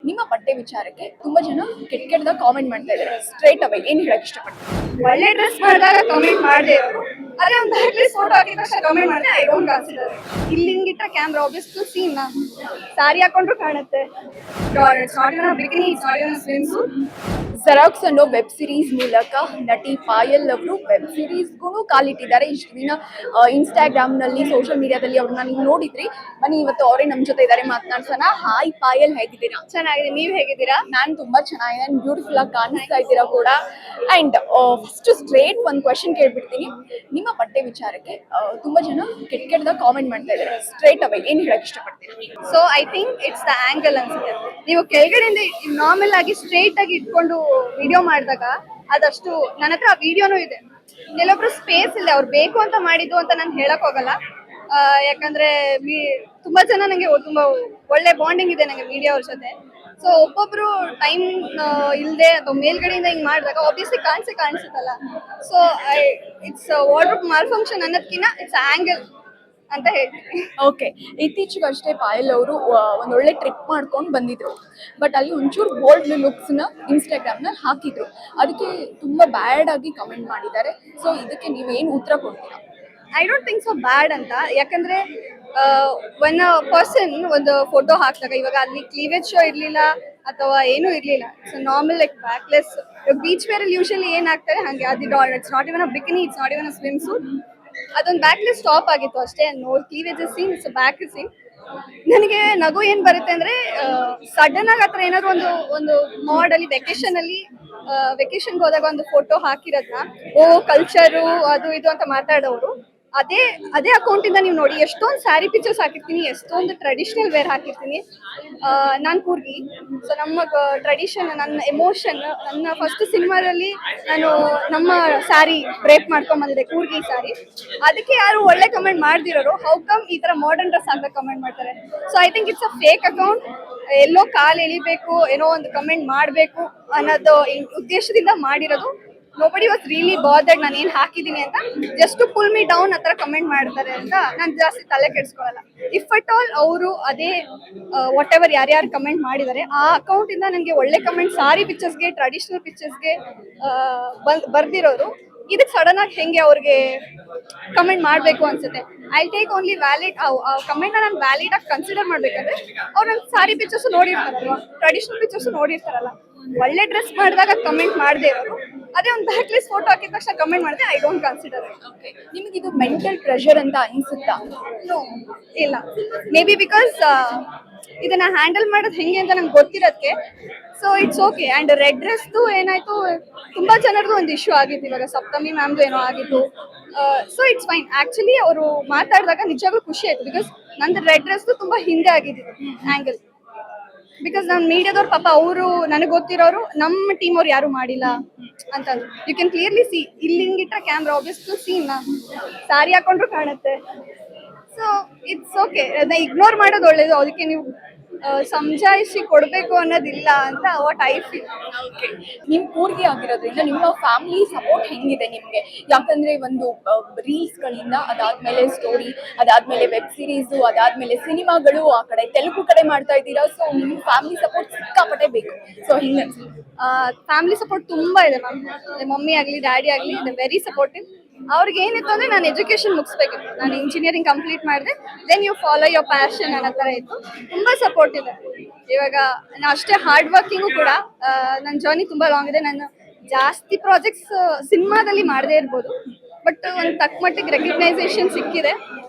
ನಿಮ್ಮ ಬಟ್ಟೆ ವಿಚಾರಕ್ಕೆ ತುಂಬಾ ಜನ ಕೆಟ್ಟ ಕೆಟ್ಟದಾಗ ಕಾಮೆಂಟ್ ಮಾಡ್ತಾ ಇದ್ದಾರೆ. ಸ್ಟ್ರೇಟ್ ಅವೇ ಏನ್ ಹೇಳಕ್ ಇಷ್ಟಪಡ್ತೀನಿ? ಒಳ್ಳೆ ಡ್ರೆಸ್ ಮಾಡಿದಾಗ ಕಮೆಂಟ್ ಮಾಡದೆ ಇರೋರು ಅದೇ ಒಂದು ಬ್ಯಾಕ್ಲೆಸ್ ಫೋಟೋ ಹಾಕಿದ ತಕ್ಷಣ ಕಮೆಂಟ್ ಮಾಡಿದ್ರೆ ಐ ಡೋಂಟ್ ಕನ್ಸಿಡರ್. ಇಲ್ಲಿ ಹಿಂಗಿಟ್ಟ ಕ್ಯಾಮ್ರಾ ಆಬ್ವಿಯಸ್ಲಿ ಸೀನ್ ಸಾರಿ ಹಾಕೊಂಡ್ರು ಕಾಣುತ್ತೆ. Bikini swim suit. ಜೆರಾಕ್ಸ್ ಅನ್ನೋ ವೆಬ್ ಸಿರೀಸ್ ಮೂಲಕ ನಟಿ ಪಾಯಲ್ ಅವರು ವೆಬ್ ಸಿರೀಸ್ಗೂ ಕಾಲಿಟ್ಟಿದ್ದಾರೆ. ಇಷ್ಟು ದಿನ ಇನ್ಸ್ಟಾಗ್ರಾಮ್ನಲ್ಲಿ ಸೋಷಿಯಲ್ ಮೀಡಿಯಾದಲ್ಲಿ ಅವ್ರನ್ನ ನೀವು ನೋಡಿದ್ರಿ. ಬನ್ನಿ ಇವತ್ತು ಅವರೇ ನಮ್ಮ ಜೊತೆ ಇದ್ದಾರೆ, ಮಾತನಾಡ್ಸೋಣ. ಹಾಯ್ ಪಾಯಲ್, ಹೇಗಿದ್ದೀರಾ? ಚೆನ್ನಾಗಿದೆ, ನೀವ್ ಹೇಗಿದ್ದೀರಾ? ನಾನು ತುಂಬಾ ಚೆನ್ನಾಗಿದೆ, ಬ್ಯೂಟಿಫುಲ್ ಆಗಿ ಕಾಣಿಸ್ತಾ ಇದ್ದೀರಾ ಕೂಡ. ಅಂಡ್ ಫಸ್ಟ್ ಸ್ಟ್ರೇಟ್ ಒಂದು ಕ್ವೆಶನ್ ಕೇಳ್ಬಿಡ್ತೀನಿ. ನಿಮ್ಮ ಬಟ್ಟೆ ವಿಚಾರಕ್ಕೆ ತುಂಬಾ ಜನ ಕೆಟ್ಟ ಕೆಟ್ಟದಾಗ ಕಾಮೆಂಟ್ ಮಾಡ್ತಾ ಇದ್ದಾರೆ. ಸ್ಟ್ರೇಟ್ ಅವೇ ಏನ್ ಹೇಳಕ್ ಇಷ್ಟಪಡ್ತೀನಿ? So I think it's the angle ಅನ್ಸುತ್ತೆ. ನೀವು ಕೆಳಗಡೆಯಿಂದ ನಾರ್ಮಲ್ ಆಗಿ ಸ್ಟ್ರೇಟ್ ಆಗಿ ಇಟ್ಕೊಂಡು ವಿಡಿಯೋ ಮಾಡಿದಾಗ ಅದಷ್ಟು ನನ್ನ ಹತ್ರ ವಿಡಿಯೋನು ಇದೆ. ಕೆಲವೊಬ್ರು ಸ್ಪೇಸ್ ಇಲ್ಲ, ಅವ್ರು ಬೇಕು ಅಂತ ಮಾಡಿದ್ದು ಅಂತ ನಾನು ಹೇಳಕ್ ಹೋಗಲ್ಲ. ಯಾಕಂದ್ರೆ ತುಂಬಾ ಜನ ನಂಗೆ ತುಂಬಾ ಒಳ್ಳೆ ಬಾಂಡಿಂಗ್ ಇದೆ ನಂಗೆ ಮೀಡಿಯಾ ಅವ್ರ ಜೊತೆ. ಸೊ ಒಬ್ಬೊಬ್ರು ಟೈಮ್ ಇಲ್ಲದೆ ಅಥವಾ ಮೇಲ್ಗಡೆಯಿಂದ ಹಿಂಗ್ ಮಾಡಿದಾಗ ಆಬ್ವಿಯಸ್ಲಿ ಕಾಣಿಸುತ್ತಲ್ಲ. So it's wardrobe malfunction ಅನ್ನೋದಕ್ಕಿಂತ ಇಟ್ಸ್ ಆಂಗಲ್ ಅಂತ ಹೇಳ್ತೀನಿ. ಓಕೆ, ಇತ್ತೀಚೆಗಷ್ಟೇ ಪಾಯಲ್ ಅವರು ಒಂದೊಳ್ಳೆ ಟ್ರಿಪ್ ಮಾಡ್ಕೊಂಡು ಬಂದಿದ್ರು. ಬಟ್ ಅಲ್ಲಿ ಒಂಚೂರು ಬೋಲ್ಡ್ ಲುಕ್ಸ್ನ ಇನ್ಸ್ಟಾಗ್ರಾಮ್ನಲ್ಲಿ ಹಾಕಿದ್ರು. ಅದಕ್ಕೆ ತುಂಬ ಬ್ಯಾಡ್ ಆಗಿ ಕಮೆಂಟ್ ಮಾಡಿದ್ದಾರೆ. ಸೊ ಇದಕ್ಕೆ ನೀವೇನು ಉತ್ತರ ಕೊಡ್ತೀರಾ? ಐ ಡೋಂಟ್ ಥಿಂಕ್ ಸೊ ಬ್ಯಾಡ್ ಅಂತ. ಯಾಕಂದ್ರೆ ಒನ್ ಪರ್ಸನ್ ಒಂದು ಫೋಟೋ ಹಾಕಿದಾಗ ಇವಾಗ ಅಲ್ಲಿ ಕ್ಲೀವೇಜ್ ಶೋ ಇರ್ಲಿಲ್ಲ ಅಥವಾ ಏನೂ ಇರ್ಲಿಲ್ಲ. So normal like backless beach wear ಅಲ್ಲಿ ಯೂಶಲಿ ಏನ್ ಆಗ್ತಾರೆ ಹಂಗೆ. ಅದು it's not even a bikini, it's not even a swim suit. ಅದೊಂದು ಬ್ಯಾಕ್ಲೆಸ್ ಟಾಪ್ ಆಗಿತ್ತು ಅಷ್ಟೇ. No cleavage seen, it's back seen. ನನಗೆ ನಗು ಏನ್ ಬರುತ್ತೆ ಅಂದ್ರೆ ಸಡನ್ ಆಗಿ ಆತರ ಏನಾದ್ರು ಒಂದು ಮಾಡ್ ಅಲ್ಲಿ ವೆಕೇಶನ್ಗೆ ಹೋದಾಗ ಒಂದು ಫೋಟೋ ಹಾಕಿರೋದ್ನ ಕಲ್ಚರು ಅದು ಇದು ಅಂತ ಮಾತಾಡೋರು ಅದೇ ಅಕೌಂಟ್ ಇಂದ ನೀವು ನೋಡಿ ಎಷ್ಟೊಂದು ಸ್ಯಾರಿ ಪಿಕ್ಚರ್ಸ್ ಹಾಕಿರ್ತೀನಿ, ಎಷ್ಟೊಂದು ಟ್ರೆಡಿಷನಲ್ ವೇರ್ ಹಾಕಿರ್ತೀನಿ. ನಾನು ಕೂರ್ಗಿ. ಸೊ ನಮ್ಮ ಟ್ರೆಡಿಷನ್, ನನ್ನ ಎಮೋಷನ್, ನನ್ನ ಫಸ್ಟ್ ಸಿನಿಮಾದಲ್ಲಿ ನಾನು ನಮ್ಮ ಸ್ಯಾರಿ ಬ್ರೇಕ್ ಮಾಡ್ಕೊಂಡ್ ಬಂದಿದೆ, ಕೂರ್ಗಿ ಸ್ಯಾರಿ. ಅದಕ್ಕೆ ಯಾರು ಒಳ್ಳೆ ಕಮೆಂಟ್ ಮಾಡ್ದಿರೋರು ಹೌ ಕಮ್ ಈ ತರ ಮಾಡರ್ನ್ ಡ್ರೆಸ್ ಹಾಕಿ ಕಮೆಂಟ್ ಮಾಡ್ತಾರೆ. So I think it's a fake account. ಎಲ್ಲೋ ಕಾಲ್ ಎಳಿಬೇಕು, ಏನೋ ಒಂದು ಕಮೆಂಟ್ ಮಾಡಬೇಕು ಅನ್ನೋದು ಉದ್ದೇಶದಿಂದ ಮಾಡಿರೋದು. nobody was really bothered ನಾನು ಏನ್ ಹಾಕಿದೀನಿ ಅಂತ. Just to pull me down ಆತರ ಕಮೆಂಟ್ ಮಾಡ್ತಾರೆ ಅಂತ ನಾನು ಜಾಸ್ತಿ ತಲೆ ಕೆಡಿಸ್ಕೊಳ್ಳಲ್ಲ. ಇಫ್ ಅಟ್ ಆಲ್ ಅವರು ಅದೇ ವಾಟ್ ಎವರ್ ಯಾರ್ಯಾರು ಕಮೆಂಟ್ ಮಾಡಿದ್ದಾರೆ ಆ ಅಕೌಂಟ್ ಇಂದ ನನಗೆ ಒಳ್ಳೆ ಕಮೆಂಟ್ ಸಾರಿ ಪಿಕ್ಚರ್ಸ್ಗೆ, ಟ್ರೆಡಿಷನಲ್ ಪಿಕ್ಚರ್ಸ್ಗೆ ಬರ್ದಿರೋರು ಇದಕ್ಕೆ ಸಡನ್ ಆಗಿ ಹೆಂಗೆ ಅವ್ರಿಗೆ ಕಮೆಂಟ್ ಮಾಡಬೇಕು ಅನ್ಸುತ್ತೆ. I take only valid comment ನಾನು ವ್ಯಾಲಿಡ್ ಆಗಿ ಕನ್ಸಿಡರ್ ಮಾಡ್ಬೇಕಂದ್ರೆ ಅವ್ರು ನನ್ನ ಸಾರಿ ಪಿಕ್ಚರ್ಸ್ ನೋಡಿರ್ತಾರಲ್ವಾ, ಟ್ರೆಡಿಷನಲ್ ಪಿಕ್ಚರ್ಸ್ ನೋಡಿರ್ತಾರಲ್ಲ. ಒಳ್ಳೆ ಡ್ರೆಸ್ ಮಾಡಿದಾಗ ಕಮೆಂಟ್ ಮಾಡದೇ ಇರೋರು ಅದೇ ಒಂದು ಬ್ಯಾಕ್ಲೆಸ್ ಫೋಟೋ ಹಾಕಿದ ತಕ್ಷಣ ಕಮೆಂಟ್ ಮಾಡಿದ್ರೆ ಐ ಡೋಂಟ್ ಕನ್ಸಿಡರ್. ನಿಮಗೆ ಇದು ಮೆಂಟಲ್ ಪ್ರೆಷರ್ ಅಂತ ಅನ್ಸುತ್ತಾ? ನೋ, ಇಲ್ಲ. ಮೇ ಬಿ ಬಿಕಾಸ್ ಇದನ್ನ ಹ್ಯಾಂಡಲ್ ಮಾಡೋದು ಹೆಂಗೆ ಅಂತ ನಂಗೆ ಗೊತ್ತಿರೋದಕ್ಕೆ. So it's okay. And red ಡ್ರೆಸ್ದು ಏನಾಯ್ತು, ತುಂಬಾ ಜನರದು ಒಂದು ಇಶ್ಯೂ ಆಗಿತ್ತು. ಇವಾಗ ಸಪ್ತಮಿ ಮ್ಯಾಮ್ದು ಏನೋ ಆಗಿತ್ತು. So it's fine. ಆಕ್ಚುಲಿ ಅವರು ಮಾತಾಡಿದಾಗ ನಿಜವಾಗ್ಲೂ ಖುಷಿ ಆಯ್ತು. ಬಿಕಾಸ್ ನಂದು ರೆಡ್ ಡ್ರೆಸ್ದು ತುಂಬಾ ಹಿಂದೆ ಆಗಿದ್ದು ಆಂಗಲ್. ಬಿಕಾಸ್ ನಾನು ಮೀಡಿಯಾದವ್ರು ಪಾಪ ಅವರು ನನಗೆ ಗೊತ್ತಿರೋರು ನಮ್ಮ ಟೀಮ್ ಅವ್ರು ಯಾರು ಮಾಡಿಲ್ಲ ಅಂತ. ಯು ಕ್ಯಾನ್ ಕ್ಲಿಯರ್ಲಿ ಸಿ ಇಲ್ಲಿ ಹಿಂಗಿಟ್ಟ ಕ್ಯಾಮ್ರಾ ಆಬ್ವಿಯಸ್ಲಿ ಸೀನ್ ಸಾರಿ ಹಾಕೊಂಡ್ರು ಕಾಣುತ್ತೆ. So it's okay. ಅದನ್ನ ಇಗ್ನೋರ್ ಮಾಡೋದು ಒಳ್ಳೇದು. ಅದಕ್ಕೆ ನೀವು ಸಮಜಾಯಿಸಿ ಕೊಡಬೇಕು ಅನ್ನೋದಿಲ್ಲ ಅಂತ ವಾಟ್ ಐ ಫೀಲ್. ನಿಮ್ ಕೂರ್ಗಿ ಆಗಿರೋದ್ರಿಂದ ನಿಮ್ಮ ಫ್ಯಾಮಿಲಿ ಸಪೋರ್ಟ್ ಹೆಂಗಿದೆ ನಿಮ್ಗೆ? ಯಾಕಂದ್ರೆ ಒಂದು ರೀಲ್ಸ್ಗಳಿಂದ ಅದಾದ್ಮೇಲೆ ಸ್ಟೋರಿ, ಅದಾದ್ಮೇಲೆ ವೆಬ್ ಸಿರೀಸು, ಅದಾದ್ಮೇಲೆ ಸಿನಿಮಾಗಳು, ಆ ಕಡೆ ತೆಲುಗು ಕಡೆ ಮಾಡ್ತಾ ಇದ್ದೀರಾ. ಸೊ ನಿಮ್ ಫ್ಯಾಮಿಲಿ ಸಪೋರ್ಟ್ ಸಿಕ್ಕಾಪಟ್ಟೆ ಬೇಕು. ಸೊ ಹಿಂಗೆ ಫ್ಯಾಮಿಲಿ ಸಪೋರ್ಟ್ ತುಂಬಾ ಇದೆ ಮ್ಯಾಮ್. ಮಮ್ಮಿ ಆಗಲಿ ಡ್ಯಾಡಿ ಆಗಲಿ ವೆರಿ ಸಪೋರ್ಟಿವ್. ಅವ್ರಿಗೆ ಏನಿತ್ತು ಅಂದ್ರೆ ನಾನು ಎಜುಕೇಶನ್ ಮುಗಿಸ್ಬೇಕಿತ್ತು, ನಾನು ಇಂಜಿನಿಯರಿಂಗ್ ಕಂಪ್ಲೀಟ್ ಮಾಡಿದೆ, then you follow your passion ಅನ್ನೋ ಥರ ಇತ್ತು. ತುಂಬಾ ಸಪೋರ್ಟ್ ಇದೆ. ಇವಾಗ ನಾನು ಅಷ್ಟೇ ಹಾರ್ಡ್ ವರ್ಕಿಂಗು ಕೂಡ. ನನ್ನ ಜರ್ನಿ ತುಂಬಾ ಲಾಂಗ್ ಇದೆ. ನಾನು ಜಾಸ್ತಿ ಪ್ರಾಜೆಕ್ಟ್ಸ್ ಸಿನಿಮಾದಲ್ಲಿ ಮಾಡದೇ ಇರ್ಬೋದು, ಬಟ್ ಒಂದು ತಕ್ಕ ಮಟ್ಟಿಗೆ ರೆಕಗ್ನೈಸೇಷನ್ ಸಿಕ್ಕಿದೆ.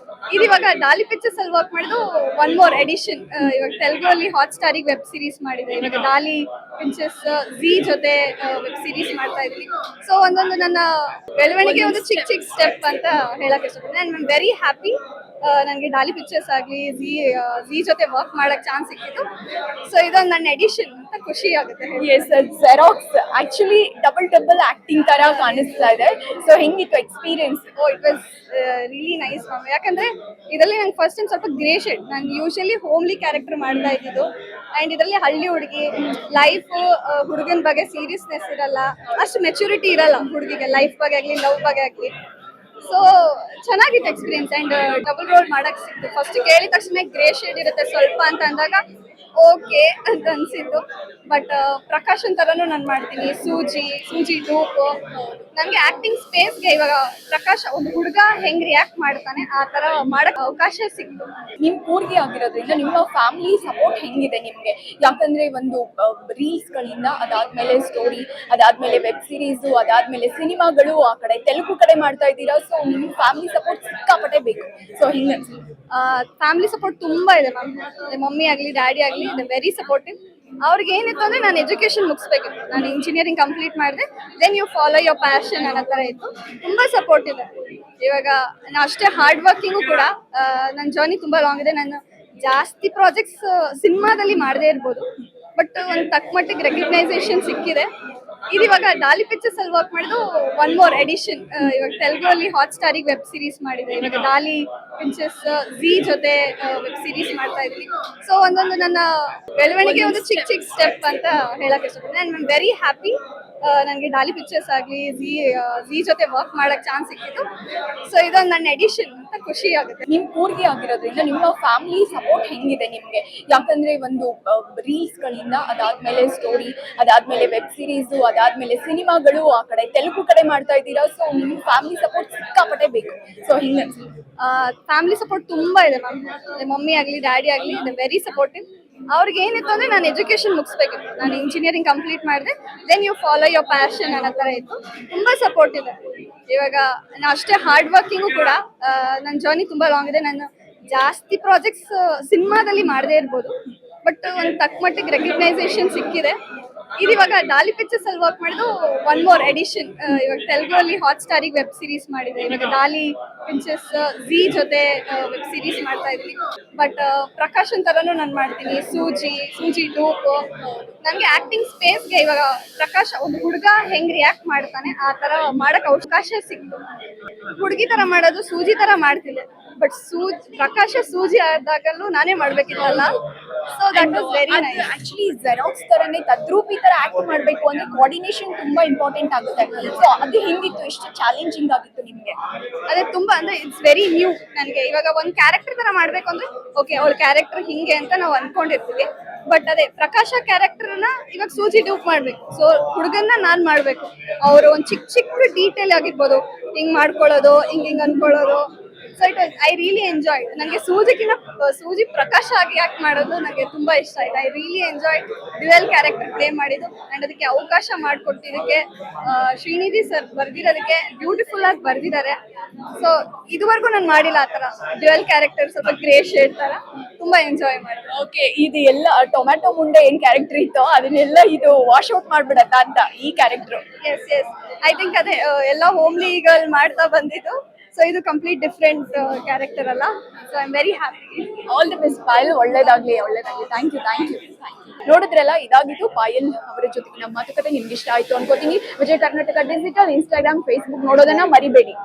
ಇದು ಇವಾಗ ಡಾಲಿ ಪಿಕ್ಚರ್ಸ್ ಅಲ್ಲಿ ವರ್ಕ್ ಮಾಡಿದ್ದು ಒನ್ ಮೋರ್ ಎಡಿಷನ್. ಇವಾಗ ತೆಲುಗಲ್ಲಿ ಹಾಟ್ ಸ್ಟಾರಿಗೆ ವೆಬ್ ಸಿರೀಸ್ ಮಾಡಿದೆ. ಇವಾಗ ಡಾಲಿ ಪಿಕ್ಚರ್ಸ್ ಝೀ ಜೊತೆ ವೆಬ್ ಸಿರೀಸ್ ಮಾಡ್ತಾ ಇದ್ದೀನಿ. ಸೊ ಒಂದೊಂದು ನನ್ನ ಬೆಳವಣಿಗೆ ಒಂದು ಚಿಕ್ಕ ಚಿಕ್ಕ ಸ್ಟೆಪ್ ಅಂತ ಹೇಳಕ್ ಇಷ್ಟಪಡ್ತೀನಿ. And I am very happy. ನನಗೆ ಡಾಲಿ ಪಿಕ್ಚರ್ಸ್ ಆಗಲಿ ಝೀ ಜೊತೆ ವರ್ಕ್ ಮಾಡಕ್ ಚಾನ್ಸ್ ಸಿಕ್ಕಿತ್ತು. ಸೊ ಇದೊಂದು ನನ್ನ ಎಡಿಷನ್ ಅಂತ ಖುಷಿ ಆಗುತ್ತೆ. Yes, Xerox actually double acting ತರ ಕಾಣಿಸ್ತಾ ಇದೆ. ಸೊ ಹೆಂಗಿತ್ತು experience? It was really nice ma'am. ಯಾಕಂದ್ರೆ ಇದರಲ್ಲಿ ನಂಗೆ ಫಸ್ಟ್ ಟೈಮ್ ಸ್ವಲ್ಪ ಗ್ರೇ ಶೇಡ್. ನಾನು ಯೂಶಲಿ ಹೋಮ್ಲಿ ಕ್ಯಾರೆಕ್ಟರ್ ಮಾಡ್ತಾ ಇದ್ದಿದ್ದು. ಆ್ಯಂಡ್ ಇದರಲ್ಲಿ ಹಳ್ಳಿ ಹುಡುಗಿ ಲೈಫ್, ಹುಡುಗನ ಬಗ್ಗೆ ಸೀರಿಯಸ್ನೆಸ್ ಇರಲ್ಲ, ಅಷ್ಟು ಮೆಚುರಿಟಿ ಇರಲ್ಲ ಹುಡುಗಿಗೆ, ಲೈಫ್ ಬಗ್ಗೆ ಆಗಲಿ ಲವ್ ಬಗ್ಗೆ ಆಗಲಿ. ಸೊ ಚೆನ್ನಾಗಿತ್ತು ಎಕ್ಸ್ಪೀರಿಯನ್ಸ್. ಆ್ಯಂಡ್ ಡಬಲ್ ರೋಲ್ ಮಾಡಕ್ ಸಿಕ್ತು. ಫಸ್ಟ್ ಕೇಳಿದ ತಕ್ಷಣ ಗ್ರೇ ಶೇಡ್ ಇರುತ್ತೆ ಸ್ವಲ್ಪ ಅಂತ ಅಂದಾಗ ಓಕೆ ಅಂತ ಅನ್ಸಿತ್ತು. ಬಟ್ ಪ್ರಕಾಶನ್ ತರನು ನಾನು ಮಾಡ್ತೀನಿ. ಸೂಜಿ ಡೂಪು ನನಗೆ ಆಕ್ಟಿಂಗ್ ಸ್ಪೇಸ್ಗೆ ಇವಾಗ ಪ್ರಕಾಶ್ ಒಂದು ಹುಡುಗ ಹೆಂಗ್ ರಿಯಾಕ್ಟ್ ಮಾಡ್ತಾನೆ ಆ ತರ ಮಾಡಕ್ ಅವಕಾಶ ಸಿಕ್ತು. ನಿಮ್ ಕೂರ್ಗಿ ಆಗಿರೋದ್ರಿಂದ ನಿಮ್ಮ ಫ್ಯಾಮಿಲಿ ಸಪೋರ್ಟ್ ಹೆಂಗಿದೆ ನಿಮ್ಗೆ? ಯಾಕಂದ್ರೆ ಒಂದು ರೀಲ್ಸ್ ಗಳಿಂದ ಅದಾದ್ಮೇಲೆ ಸ್ಟೋರಿ, ಅದಾದ್ಮೇಲೆ ವೆಬ್ ಸೀರೀಸ್, ಅದಾದ್ಮೇಲೆ ಸಿನಿಮಾಗಳು ಆ ಕಡೆ ತೆಲುಗು ಕಡೆ ಮಾಡ್ತಾ ಇದ್ದೀರಾ. ಸೊ ನಿಮ್ ಫ್ಯಾಮಿಲಿ ಸಪೋರ್ಟ್ ಸಿಕ್ಕಾಪಟ್ಟೆ ಬೇಕು. ಸೊ ಹಿಂಗೆ ಫ್ಯಾಮಿಲಿ ಸಪೋರ್ಟ್ ತುಂಬಾ ಇದೆ ಮ್ಯಾಮ್. ಮಮ್ಮಿ ಆಗ್ಲಿ ಡ್ಯಾಡಿ ಆಗ್ಲಿ ವೆರಿ ಸಪೋರ್ಟಿವ್. ಅವ್ರಿಗೆ ಏನಿತ್ತು ಅಂದ್ರೆ ನಾನು ಎಜುಕೇಶನ್ ಮುಗಿಸ್ಬೇಕಿತ್ತು, ನಾನು ಇಂಜಿನಿಯರಿಂಗ್ ಕಂಪ್ಲೀಟ್ ಮಾಡಿದೆ, then you follow your passion ಅನ್ನೋ ಥರ ಇತ್ತು. ತುಂಬಾ ಸಪೋರ್ಟ್ ಇದೆ. ಇವಾಗ ನಾನು ಅಷ್ಟೇ ಹಾರ್ಡ್ ವರ್ಕಿಂಗು ಕೂಡ. ನನ್ನ ಜರ್ನಿ ತುಂಬಾ ಲಾಂಗ್ ಇದೆ. ನಾನು ಜಾಸ್ತಿ ಪ್ರಾಜೆಕ್ಟ್ಸ್ ಸಿನಿಮಾದಲ್ಲಿ ಮಾಡದೇ ಇರ್ಬೋದು, ಬಟ್ ಒಂದು ತಕ್ಕ ಮಟ್ಟಿಗೆ ರೆಕಗ್ನೈಸೇಷನ್ ಸಿಕ್ಕಿದೆ. ಇದು ಇವಾಗ ಡಾಲಿ ಪಿಕ್ಚರ್ಸ್ ಅಲ್ಲಿ ವರ್ಕ್ ಮಾಡಿದ್ದು ಒನ್ ಮೋರ್ ಎಡಿಷನ್. ಇವಾಗ ತೆಲುಗು ಅಲ್ಲಿ ಹಾಟ್ ಸ್ಟಾರಿಗೆ ವೆಬ್ ಸೀರೀಸ್ ಮಾಡಿದೆ. ಇವಾಗ ಡಾಲಿ ಪಿಕ್ಚರ್ಸ್ ಝೀ ಜೊತೆ ವೆಬ್ ಸೀರೀಸ್ ಮಾಡ್ತಾ ಇದ್ದೀನಿ. ಸೊ ಒಂದೊಂದು ನನ್ನ ಬೆಳವಣಿಗೆ ಒಂದು ಚಿಕ್ಕ ಚಿಕ್ಕ ಸ್ಟೆಪ್ ಅಂತ ಹೇಳಕ್ ಇಷ್ಟಪಡ್ತೀನಿ. I am very happy. ನನಗೆ ಡಾಲಿ ಪಿಕ್ಚರ್ಸ್ ಆಗಲಿ ಝೀ ಜೊತೆ ವರ್ಕ್ ಮಾಡಕ್ ಚಾನ್ಸ್ ಸಿಕ್ಕಿತ್ತು. ಸೊ ಇದೊಂದು ನನ್ನ ಎಡಿಷನ್ ಅಂತ ಖುಷಿ ಆಗುತ್ತೆ. ನಿಮ್ ಕೂರ್ಗಿ ಆಗಿರೋದ್ರಿಂದ ನಿಮ್ಮ ಫ್ಯಾಮಿಲಿ ಸಪೋರ್ಟ್ ಹೆಂಗಿದೆ ನಿಮ್ಗೆ? ಯಾಕಂದ್ರೆ ಒಂದು ರೀಲ್ಸ್ ಗಳಿಂದ ಅದಾದ್ಮೇಲೆ ಸ್ಟೋರಿ, ಅದಾದ್ಮೇಲೆ ವೆಬ್ ಸೀರೀಸ್, ಅದಾದ್ಮೇಲೆ ಸಿನಿಮಾಗಳು ಆ ಕಡೆ ತೆಲುಗು ಕಡೆ ಮಾಡ್ತಾ ಇದ್ದೀರಾ. ಸೊ ನಿಮ್ ಫ್ಯಾಮಿಲಿ ಸಪೋರ್ಟ್ ಸಿಕ್ಕಾಪಟ್ಟೆ ಬೇಕು. ಸೊ ಹಿಂಗೆ ಫ್ಯಾಮಿಲಿ ಸಪೋರ್ಟ್ ತುಂಬಾ ಇದೆ ಮ್ಯಾಮ್. ಮಮ್ಮಿ ಆಗ್ಲಿ ಡ್ಯಾಡಿ ಆಗ್ಲಿ ವೆರಿ ಸಪೋರ್ಟಿವ್. ಅವ್ರಿಗೆ ಏನಿತ್ತು ಅಂದ್ರೆ ನಾನು ಎಜುಕೇಶನ್ ಮುಗಿಸ್ಬೇಕಿತ್ತು, ನಾನು ಇಂಜಿನಿಯರಿಂಗ್ ಕಂಪ್ಲೀಟ್ ಮಾಡಿದೆ, then you follow your passion ಅನ್ನೋ ಥರ ಇತ್ತು. ತುಂಬಾ ಸಪೋರ್ಟ್ ಇದೆ. ಇವಾಗ ನಾನು ಅಷ್ಟೇ ಹಾರ್ಡ್ ವರ್ಕಿಂಗು ಕೂಡ. ನನ್ನ ಜರ್ನಿ ತುಂಬಾ ಲಾಂಗ್ ಇದೆ. ನಾನು ಜಾಸ್ತಿ ಪ್ರಾಜೆಕ್ಟ್ಸ್ ಸಿನಿಮಾದಲ್ಲಿ ಮಾಡದೇ ಇರ್ಬೋದು, ಬಟ್ ಒಂದು ತಕ್ಕ ಮಟ್ಟಿಗೆ ರೆಕಗ್ನೈಸೇಷನ್ ಸಿಕ್ಕಿದೆ. ಇದು ಇವಾಗ ಡಾಲಿ ಪಿಕ್ಚರ್ಸ್ ಅಲ್ಲಿ ವರ್ಕ್ ಮಾಡಿದ್ದು ಒನ್ ಮೋರ್ ಎಡಿಷನ್. ಇವಾಗ ತೆಲುಗು ಅಲ್ಲಿ ಹಾಟ್ ಸ್ಟಾರಿಗೆ ವೆಬ್ ಸೀರೀಸ್ ಮಾಡಿದೆ. ಇವಾಗ ಡಾಲಿ ಪಿಕ್ಚರ್ಸ್ ಝೀ ಜೊತೆ ವೆಬ್ ಸೀರೀಸ್ ಮಾಡ್ತಾ ಇದ್ದೀನಿ. ಬಟ್ ಪ್ರಕಾಶನ್ ತರನು ನಾನು ಮಾಡ್ತೀನಿ. ಸೂಜಿ ಡೂಪು ನನಗೆ ಆಕ್ಟಿಂಗ್ ಸ್ಪೇಸ್ಗೆ ಇವಾಗ ಪ್ರಕಾಶ್ ಒಂದು ಹುಡುಗ ಹೆಂಗ್ ರಿಯಾಕ್ಟ್ ಮಾಡ್ತಾನೆ ಆ ತರ ಮಾಡಕ್ ಅವಕಾಶ ಸಿಕ್ತು. ಹುಡುಗಿ ತರ ಮಾಡೋದು ಸೂಜಿ ತರ ಮಾಡ್ತಿದ್ದೆ, ಬಟ್ ಪ್ರಕಾಶ ಸೂಜಿ ಆದಾಗಲೂ ನಾನೇ ಮಾಡ್ಬೇಕಿತ್ತಲ್ಲ. So that was very nice. Actually xerox ತರನೇ ತದ್ರೂಪಿ ತರ ಆಕ್ಟ್ ಮಾಡ್ಬೇಕು ಅಂದ್ರೆ ಕೋಆರ್ಡಿನೇಷನ್ ತುಂಬಾ ಇಂಪಾರ್ಟೆಂಟ್ ಆಗುತ್ತೆ. ಸೊ ಅದು ಹೆಂಗಿತ್ತು? ಎಷ್ಟು ಚಾಲೆಂಜಿಂಗ್ ಆಗಿತ್ತು ನಿಮ್ಗೆ? ಅದೇ ತುಂಬಾ ಅಂದ್ರೆ ಇಟ್ಸ್ ವೆರಿ ನ್ಯೂ ನನಗೆ. ಇವಾಗ ಒಂದು ಕ್ಯಾರೆಕ್ಟರ್ ತರ ಮಾಡ್ಬೇಕು ಅಂದ್ರೆ ಓಕೆ ಅವಳ ಕ್ಯಾರೆಕ್ಟರ್ ಹಿಂಗೆ ಅಂತ ನಾವು ಅನ್ಕೊಂಡಿರ್ತೀವಿ, ಬಟ್ ಅದೇ ಪ್ರಕಾಶ ಕ್ಯಾರೆಕ್ಟರ್ನ ಇವಾಗ ಸೂಜಿ ಡೂಪ್ ಮಾಡ್ಬೇಕು. ಸೊ ಹುಡುಗನ್ನ ನಾನ್ ಮಾಡ್ಬೇಕು. ಅವರು ಒಂದು ಚಿಕ್ಕ ಚಿಕ್ಕ ಡೀಟೇಲ್ ಆಗಿರ್ಬೋದು, ಹಿಂಗ್ ಮಾಡ್ಕೊಳ್ಳೋದು, ಹಿಂಗ್ ಅನ್ಕೊಳ್ಳೋದು. So I really enjoy. ನನಗೆ ಸೂಜಿ ಪ್ರಕಾಶ ಆಗಿ ಆಕ್ಟ್ ಮಾಡೋದು ನನಗೆ ತುಂಬಾ ಇಷ್ಟ ಆಯ್ತು. I really enjoy dual character play ಮಾಡಿದ್ದು. ಅಂಡ್ ಅದಕ್ಕೆ ಅವಕಾಶ ಮಾಡಿಕೊಟ್ಟಿದ್ದಕ್ಕೆ ಶ್ರೀನಿಧಿ ಸರ್ ಬರ್ದಿರೋದಕ್ಕೆ ಬ್ಯೂಟಿಫುಲ್ ಆಗಿ ಬರ್ದಿದ್ದಾರೆ. ಸೊ ಇದುವರೆಗೂ ನಾನು ಮಾಡಿಲ್ಲ ಆ ತರ ಡ್ಯುಯಲ್ ಕ್ಯಾರೆಕ್ಟರ್, ಸ್ವಲ್ಪ ಗ್ರೇ ಶೇಡ್ ತರ. ತುಂಬಾ ಎಂಜಾಯ್ ಮಾಡಿದೆ. ಓಕೆ, ಇದು ಎಲ್ಲ ಟೊಮ್ಯಾಟೊ ಮುಂಡೆ ಏನ್ ಕ್ಯಾರೆಕ್ಟರ್ ಇತ್ತೋ ಅದನ್ನೆಲ್ಲ ಇದು ವಾಶ್ ಔಟ್ ಮಾಡ್ಬಿಡತ್ತ ಅಂತ ಈ ಕ್ಯಾರೆಕ್ಟರ್? ಎಸ್ ಐ ಥಿಂಕ್ ಅದೇ ಎಲ್ಲ ಹೋಮ್ಲಿ ಗರ್ಲ್ ಮಾಡ್ತಾ ಬಂದಿದ್ದು. ಸೊ ಇದು ಕಂಪ್ಲೀಟ್ ಡಿಫ್ರೆಂಟ್ ಕ್ಯಾರೆಕ್ಟರ್ ಅಲ್ಲ. So I am very happy. All the best Payal. ಒಳ್ಳೇದಾಗ್ಲಿ. Thank you. ನೋಡಿದ್ರಲ್ಲ, ಇದಾಗಿದ್ದು ಪಾಯಲ್ ಅವರ ಜೊತೆಗೆ ನಮ್ಮ ಮಾತುಕತೆ. ನಿಮ್ಗೆ ಇಷ್ಟ ಆಯ್ತು ಅನ್ಕೋತೀನಿ. Vijaya Karnataka digital Instagram, Facebook ನೋಡೋದನ್ನ ಮರಿಬೇಡಿ.